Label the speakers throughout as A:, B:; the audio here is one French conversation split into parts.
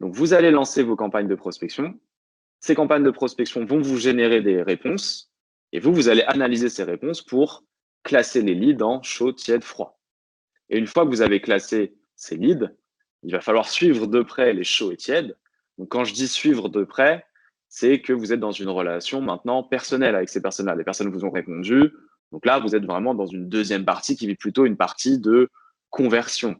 A: Donc, vous allez lancer vos campagnes de prospection. Ces campagnes de prospection vont vous générer des réponses et vous allez analyser ces réponses pour classer les leads en chaud, tiède, froid. Et une fois que vous avez classé ces leads, il va falloir suivre de près les chauds et tièdes. Donc, quand je dis suivre de près, c'est que vous êtes dans une relation maintenant personnelle avec ces personnes-là. Les personnes vous ont répondu. Donc là, vous êtes vraiment dans une deuxième partie qui est plutôt une partie de conversion.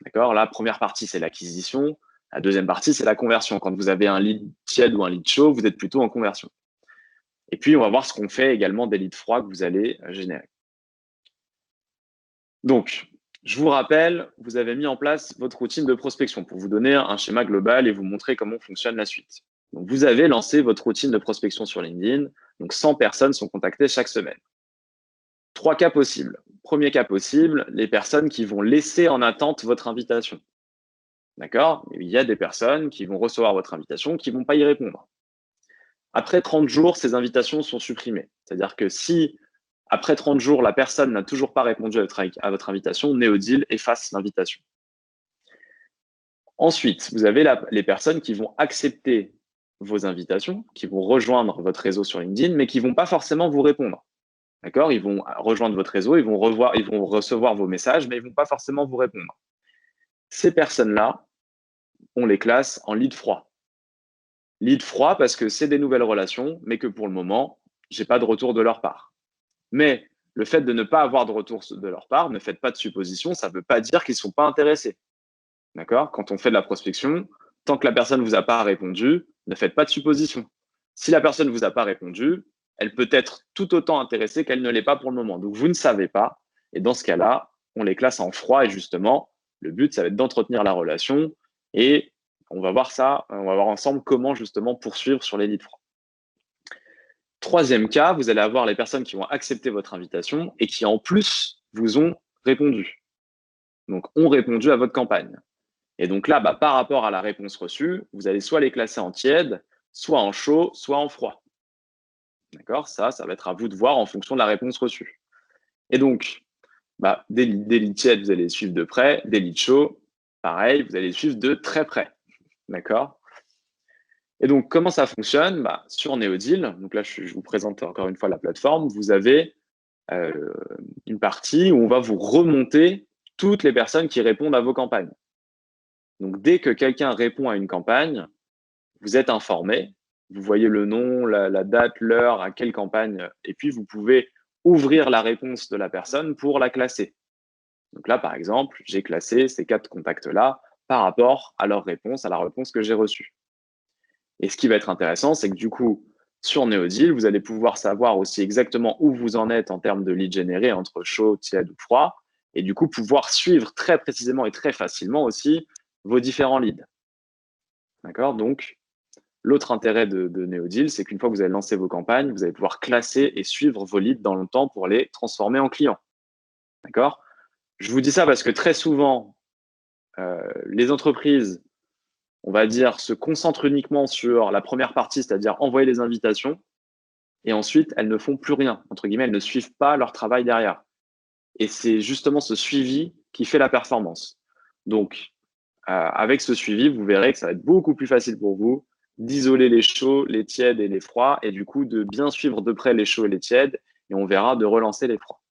A: D'accord? La première partie, c'est l'acquisition. La deuxième partie, c'est la conversion. Quand vous avez un lead tiède ou un lead chaud, vous êtes plutôt en conversion. Et puis, on va voir ce qu'on fait également des leads froids que vous allez générer. Donc, je vous rappelle, vous avez mis en place votre routine de prospection pour vous donner un schéma global et vous montrer comment fonctionne la suite. Donc, vous avez lancé votre routine de prospection sur LinkedIn. Donc, 100 personnes sont contactées chaque semaine. 3 cas possibles. Premier cas possible, les personnes qui vont laisser en attente votre invitation. D'accord? Il y a des personnes qui vont recevoir votre invitation, qui ne vont pas y répondre. Après 30 jours, ces invitations sont supprimées. C'est-à-dire que si, après 30 jours, la personne n'a toujours pas répondu à votre invitation, Neodeal efface l'invitation. Ensuite, vous avez les personnes qui vont accepter vos invitations, qui vont rejoindre votre réseau sur LinkedIn, mais qui ne vont pas forcément vous répondre. D'accord? Ils vont rejoindre votre réseau, ils vont recevoir vos messages, mais ils ne vont pas forcément vous répondre. Ces personnes-là, on les classe en lead froid. Lead froid parce que c'est des nouvelles relations, mais que pour le moment, je n'ai pas de retour de leur part. Mais le fait de ne pas avoir de retour de leur part, ne faites pas de suppositions, ça ne veut pas dire qu'ils ne sont pas intéressés. D'accord? Quand on fait de la prospection, tant que la personne ne vous a pas répondu, ne faites pas de suppositions. Si la personne ne vous a pas répondu, elle peut être tout autant intéressée qu'elle ne l'est pas pour le moment. Donc, vous ne savez pas. Et dans ce cas-là, on les classe en froid. Et justement, le but, ça va être d'entretenir la relation. Et on va voir ça, on va voir ensemble comment justement poursuivre sur les leads froids. Troisième cas, vous allez avoir les personnes qui vont accepter votre invitation et qui en plus vous ont répondu. Donc, ont répondu à votre campagne. Et donc là, par rapport à la réponse reçue, vous allez soit les classer en tiède, soit en chaud, soit en froid. D'accord? Ça va être à vous de voir en fonction de la réponse reçue. Et donc, des leads tièdes, vous allez les suivre de près. Des leads chauds, pareil, vous allez les suivre de très près. D'accord? Et donc, comment ça fonctionne? Sur Neodeal, donc là, je vous présente encore une fois la plateforme, vous avez une partie où on va vous remonter toutes les personnes qui répondent à vos campagnes. Donc, dès que quelqu'un répond à une campagne, vous êtes informé, vous voyez le nom, la date, l'heure, à quelle campagne, et puis vous pouvez ouvrir la réponse de la personne pour la classer. Donc là, par exemple, j'ai classé ces 4 contacts-là par rapport à leur réponse, à la réponse que j'ai reçue. Et ce qui va être intéressant, c'est que du coup, sur Neodeal, vous allez pouvoir savoir aussi exactement où vous en êtes en termes de leads générés entre chaud, tiède ou froid, et du coup, pouvoir suivre très précisément et très facilement aussi vos différents leads. D'accord? Donc, l'autre intérêt de Neodeal, c'est qu'une fois que vous avez lancé vos campagnes, vous allez pouvoir classer et suivre vos leads dans le temps pour les transformer en clients. D'accord? Je vous dis ça parce que très souvent, les entreprises, on va dire, se concentrent uniquement sur la première partie, c'est-à-dire envoyer les invitations, et ensuite, elles ne font plus rien. Entre guillemets, elles ne suivent pas leur travail derrière. Et c'est justement ce suivi qui fait la performance. Donc, avec ce suivi, vous verrez que ça va être beaucoup plus facile pour vous d'isoler les chauds, les tièdes et les froids, et du coup, de bien suivre de près les chauds et les tièdes, et on verra de relancer les froids.